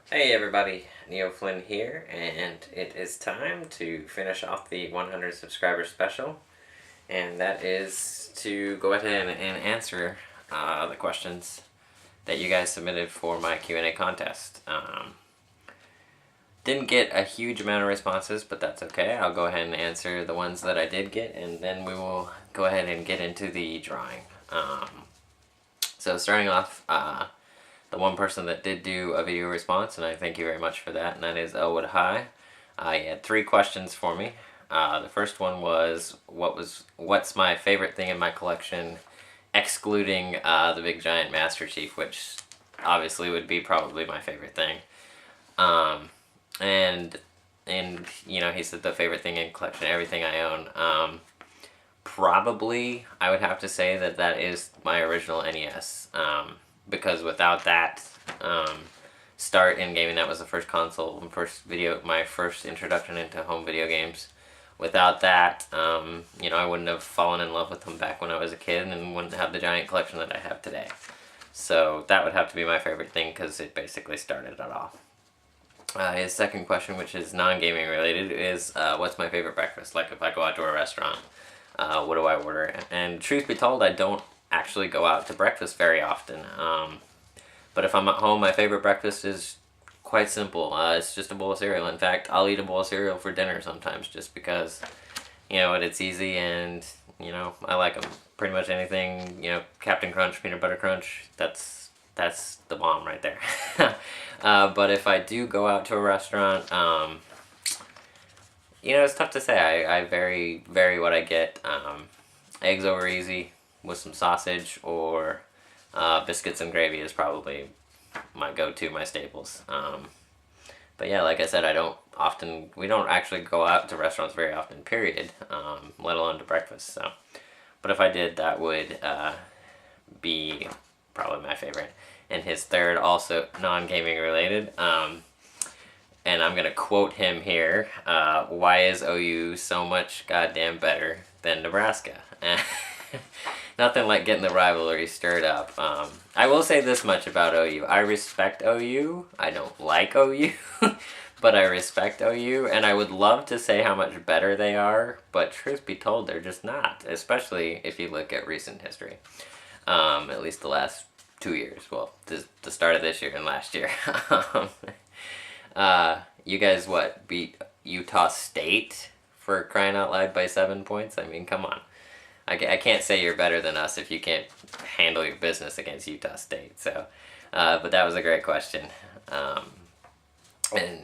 Hey everybody, Neo Flynn here, and it is time to finish off the 100 subscriber special, and that is to go ahead and answer the questions that you guys submitted for my Q&A contest. Didn't get a huge amount of responses, but that's okay. I'll go ahead and answer the ones that I did get, and then we will go ahead and get into the drawing. So starting off, the one person that did do a video response, and I thank you very much for that, and that is Elwood High. He had 3 questions for me. The first one was, what's my favorite thing in my collection, excluding the big giant Master Chief, which obviously would be probably my favorite thing. And he said the favorite thing in collection, everything I own. Probably, I would have to say that is my original NES. Because without that start in gaming, that was the first console, my first introduction into home video games. Without that, I wouldn't have fallen in love with them back when I was a kid and wouldn't have the giant collection that I have today. So that would have to be my favorite thing because it basically started it off. His second question, which is non-gaming related, is what's my favorite breakfast? Like if I go out to a restaurant, what do I order? And truth be told, I don't actually go out to breakfast very often. But if I'm at home, my favorite breakfast is quite simple. It's just a bowl of cereal. In fact, I'll eat a bowl of cereal for dinner sometimes just because, it's easy and, I like them. Pretty much anything, Captain Crunch, Peanut Butter Crunch, that's the bomb right there. But if I do go out to a restaurant, it's tough to say. I vary what I get. Eggs over easy with some sausage, or biscuits and gravy is probably my go-to, my staples. But yeah, like I said, we don't actually go out to restaurants very often, period, let alone to breakfast. So, but if I did, that would be probably my favorite. And his third, also non-gaming related, and I'm gonna quote him here, why is OU so much goddamn better than Nebraska? Nothing like getting the rivalry stirred up. I will say this much about OU. I respect OU. I don't like OU, but I respect OU, and I would love to say how much better they are, but truth be told, they're just not, especially if you look at recent history. At least the last 2 years. Well, the start of this year and last year. You guys, beat Utah State, for crying out loud, by 7 points? I mean, come on. I can't say you're better than us if you can't handle your business against Utah State. So, but that was a great question. And,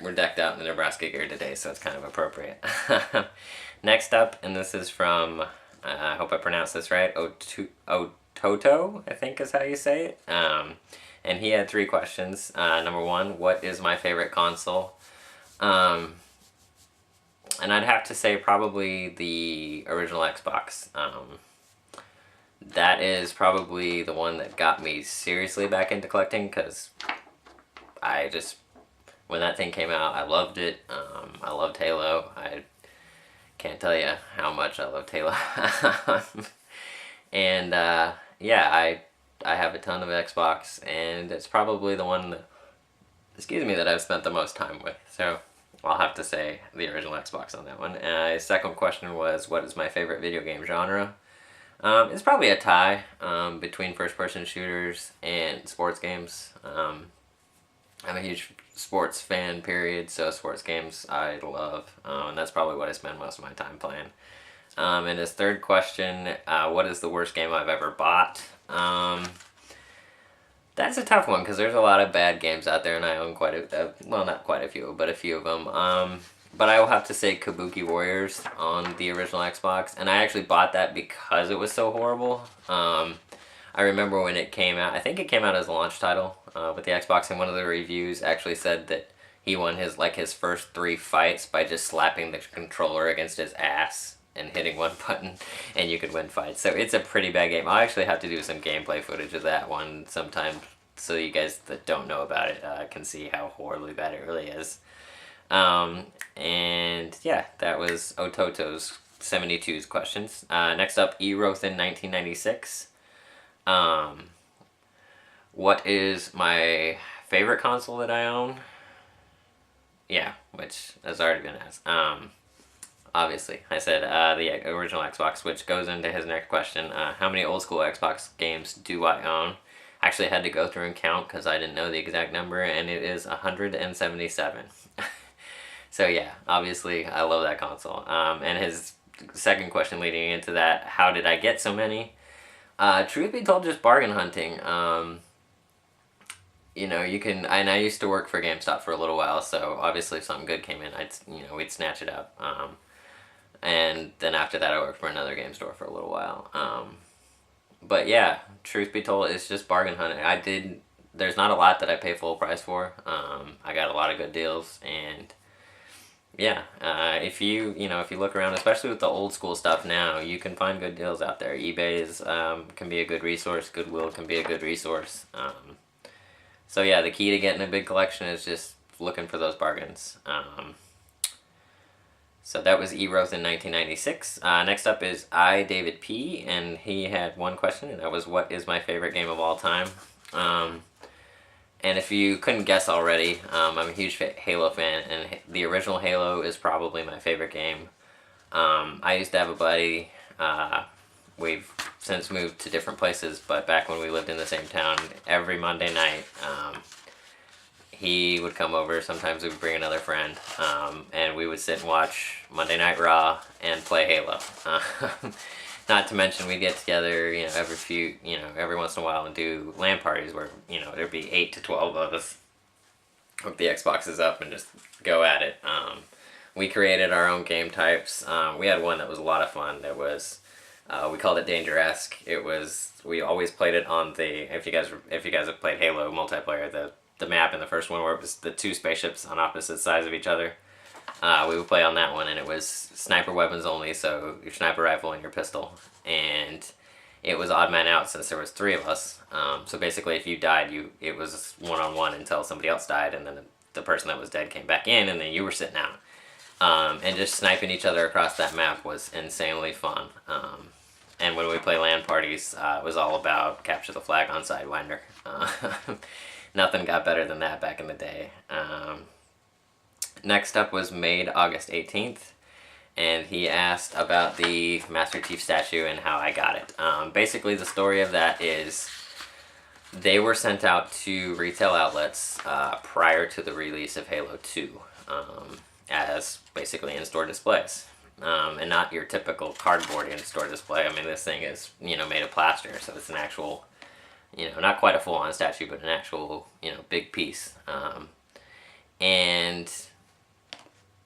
we're decked out in the Nebraska gear today, so it's kind of appropriate. Next up, and this is from, I hope I pronounced this right, Ototo, I think is how you say it. And he had 3 questions. Number 1, what is my favorite console? And I'd have to say probably the original Xbox. That is probably the one that got me seriously back into collecting, because when that thing came out, I loved it. I loved Halo. I can't tell you how much I loved Halo. And yeah, I have a ton of Xbox, and it's probably the one that I've spent the most time with. So I'll have to say the original Xbox on that one. His second question was, what is my favorite video game genre? It's probably a tie between first-person shooters and sports games. I'm a huge sports fan, period, so sports games I love, and that's probably what I spend most of my time playing. And his third question, what is the worst game I've ever bought? That's a tough one, because there's a lot of bad games out there, and I own not quite a few, but a few of them. But I will have to say Kabuki Warriors on the original Xbox, and I actually bought that because it was so horrible. I remember when it came out, I think it came out as a launch title with the Xbox, and one of the reviews actually said that he won his first 3 fights by just slapping the controller against his ass and hitting one button, and you could win fights. So it's a pretty bad game. I'll actually have to do some gameplay footage of that one sometime, so you guys that don't know about it can see how horribly bad it really is. And yeah, that was Ototo's 72's questions. Next up, Erothin 1996. What is my favorite console that I own? Yeah, which has already been asked. Obviously, I said the original Xbox, which goes into his next question. How many old school Xbox games do I own? I actually had to go through and count because I didn't know the exact number, and it is 177. So yeah, obviously I love that console. And his second question leading into that, how did I get so many? Truth be told, just bargain hunting. You know, you can, and I used to work for GameStop for a little while, so obviously if something good came in, we'd snatch it up. And then after that, I worked for another game store for a little while. But yeah, truth be told, it's just bargain hunting. There's not a lot that I pay full price for. I got a lot of good deals, and yeah, if you look around, especially with the old school stuff now, you can find good deals out there. eBay's can be a good resource. Goodwill can be a good resource. So yeah, the key to getting a big collection is just looking for those bargains. So that was E-Roth in 1996. Next up is David P, and he had one question, and that was, what is my favorite game of all time? And if you couldn't guess already, I'm a huge Halo fan, and the original Halo is probably my favorite game. I used to have a buddy, we've since moved to different places, but back when we lived in the same town, every Monday night, he would come over. Sometimes we would bring another friend, and we would sit and watch Monday Night Raw and play Halo. Not to mention we'd get together, every once in a while and do LAN parties where, there'd be 8 to 12 of us hook the Xboxes up and just go at it. We created our own game types. We had one that was a lot of fun. That was, we called it Danger-esque. We always played it on if you guys have played Halo multiplayer, the map in the first one where it was the two spaceships on opposite sides of each other. We would play on that one, and it was sniper weapons only, so your sniper rifle and your pistol. And it was odd man out since there was 3 of us. So basically, if you died, it was one-on-one until somebody else died, and then the person that was dead came back in, and then you were sitting out. And just sniping each other across that map was insanely fun. And when we play LAN parties, it was all about capture the flag on Sidewinder. Nothing got better than that back in the day. Next up was Made August 18th, and he asked about the Master Chief statue and how I got it. Basically, the story of that is they were sent out to retail outlets prior to the release of Halo 2 as basically in-store displays. And not your typical cardboard in-store display. I mean, this thing is, made of plaster, so it's an actual, not quite a full-on statue, but an actual, big piece. And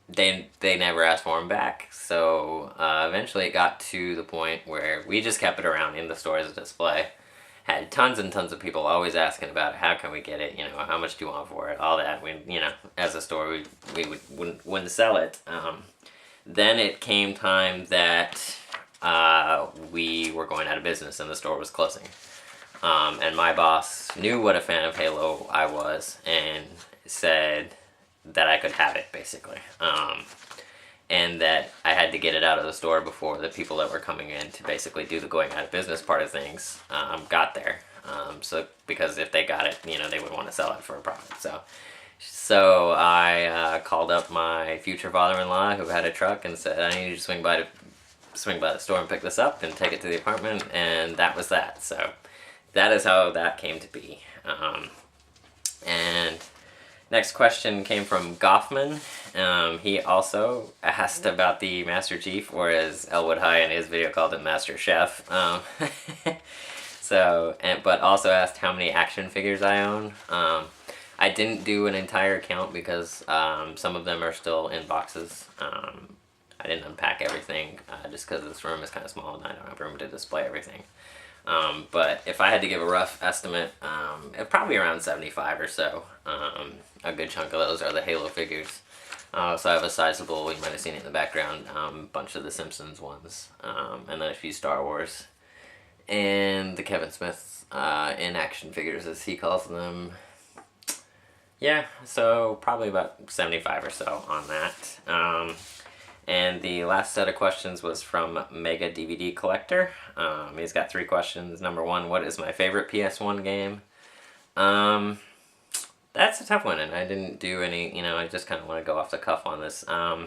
they never asked for them back, so eventually it got to the point where we just kept it around in the store as a display. Had tons and tons of people always asking about it. How can we get it? How much do you want for it? All that. We, as a store, we wouldn't sell it. Then it came time that we were going out of business and the store was closing. And my boss knew what a fan of Halo I was and said that I could have it, basically. And that I had to get it out of the store before the people that were coming in to basically do the going out of business part of things got there. So because if they got it, they would want to sell it for a profit. So I called up my future father-in-law who had a truck and said, I need you to swing by the store and pick this up and take it to the apartment, and that was that. So that is how that came to be. And next question came from Goffman. He also asked about the Master Chief, or as Elwood High in his video called it, Master Chef. But also asked how many action figures I own. I didn't do an entire count because some of them are still in boxes. I didn't unpack everything just because this room is kind of small and I don't have room to display everything. But if I had to give a rough estimate, probably around 75 or so. A good chunk of those are the Halo figures. So I have a sizable, you might have seen it in the background, bunch of the Simpsons ones, and then a few Star Wars, and the Kevin Smith in action figures, as he calls them. Yeah, so probably about 75 or so on that. And the last set of questions was from Mega DVD Collector. He's got 3 questions. Number 1, what is my favorite PS1 game? That that's a tough one, and I didn't do any, I just kind of want to go off the cuff on this. I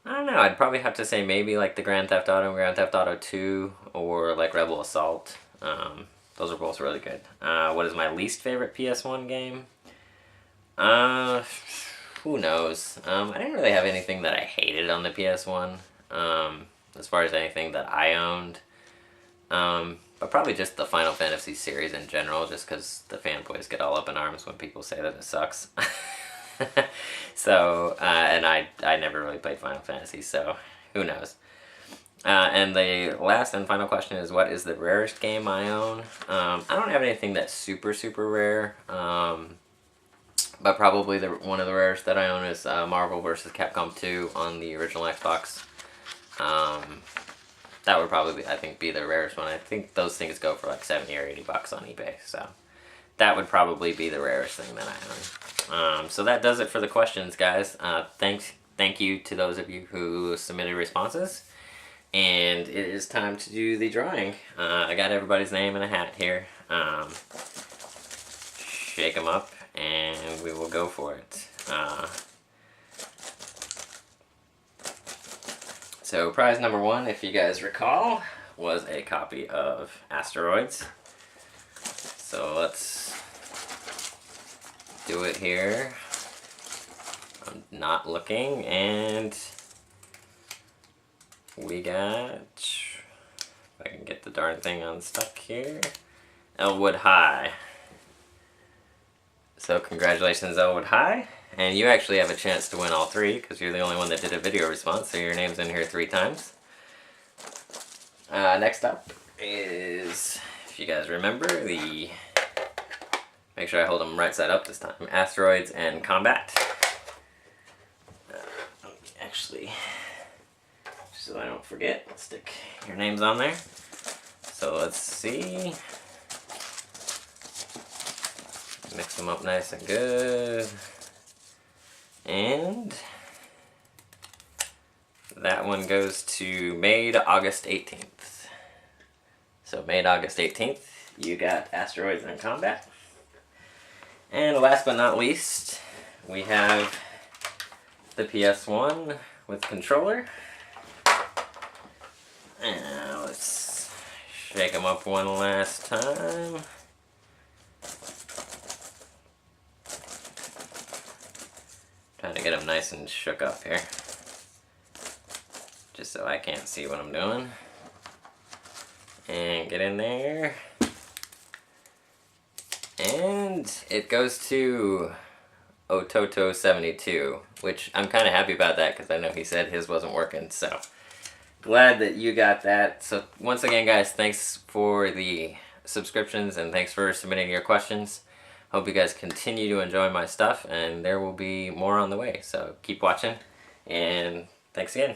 don't know, I'd probably have to say maybe like the Grand Theft Auto and Grand Theft Auto 2, or like Rebel Assault. Those are both really good. What is my least favorite PS1 game? Who knows? I didn't really have anything that I hated on the PS1, as far as anything that I owned. But probably just the Final Fantasy series in general, just because the fanboys get all up in arms when people say that it sucks. So, and I never really played Final Fantasy, so who knows. And the last and final question is, what is the rarest game I own? I don't have anything that's super, super rare, but probably one of the rarest that I own is Marvel vs. Capcom 2 on the original Xbox. That would probably, I think, be the rarest one. I think those things go for like 70 or 80 bucks on eBay, so that would probably be the rarest thing that I own. So that does it for the questions, guys. Thank you to those of you who submitted responses. And it is time to do the drawing. I got everybody's name in a hat here. Shake them up, and we will go for it. So prize number one, if you guys recall, was a copy of Asteroids. So let's do it here. I'm not looking, and we got, if I can get the darn thing unstuck here, Elwood High. So congratulations, Elwood High. And you actually have a chance to win all three, because you're the only one that did a video response, so your name's in here 3 times. Next up is, if you guys remember, make sure I hold them right side up this time, Asteroids and Combat. Actually, just so I don't forget, let's stick your names on there. So let's see. Mix them up nice and good. And that one goes to Made August 18th. So Made August 18th, you got Asteroids and Combat. And last but not least, we have the PS1 with controller. And let's shake them up one last time. Trying to get them nice and shook up here, just so I can't see what I'm doing. And get in there. And it goes to Ototo72, which I'm kind of happy about that, because I know he said his wasn't working, so glad that you got that. So once again, guys, thanks for the subscriptions, and thanks for submitting your questions. Hope you guys continue to enjoy my stuff, and there will be more on the way. So keep watching, and thanks again.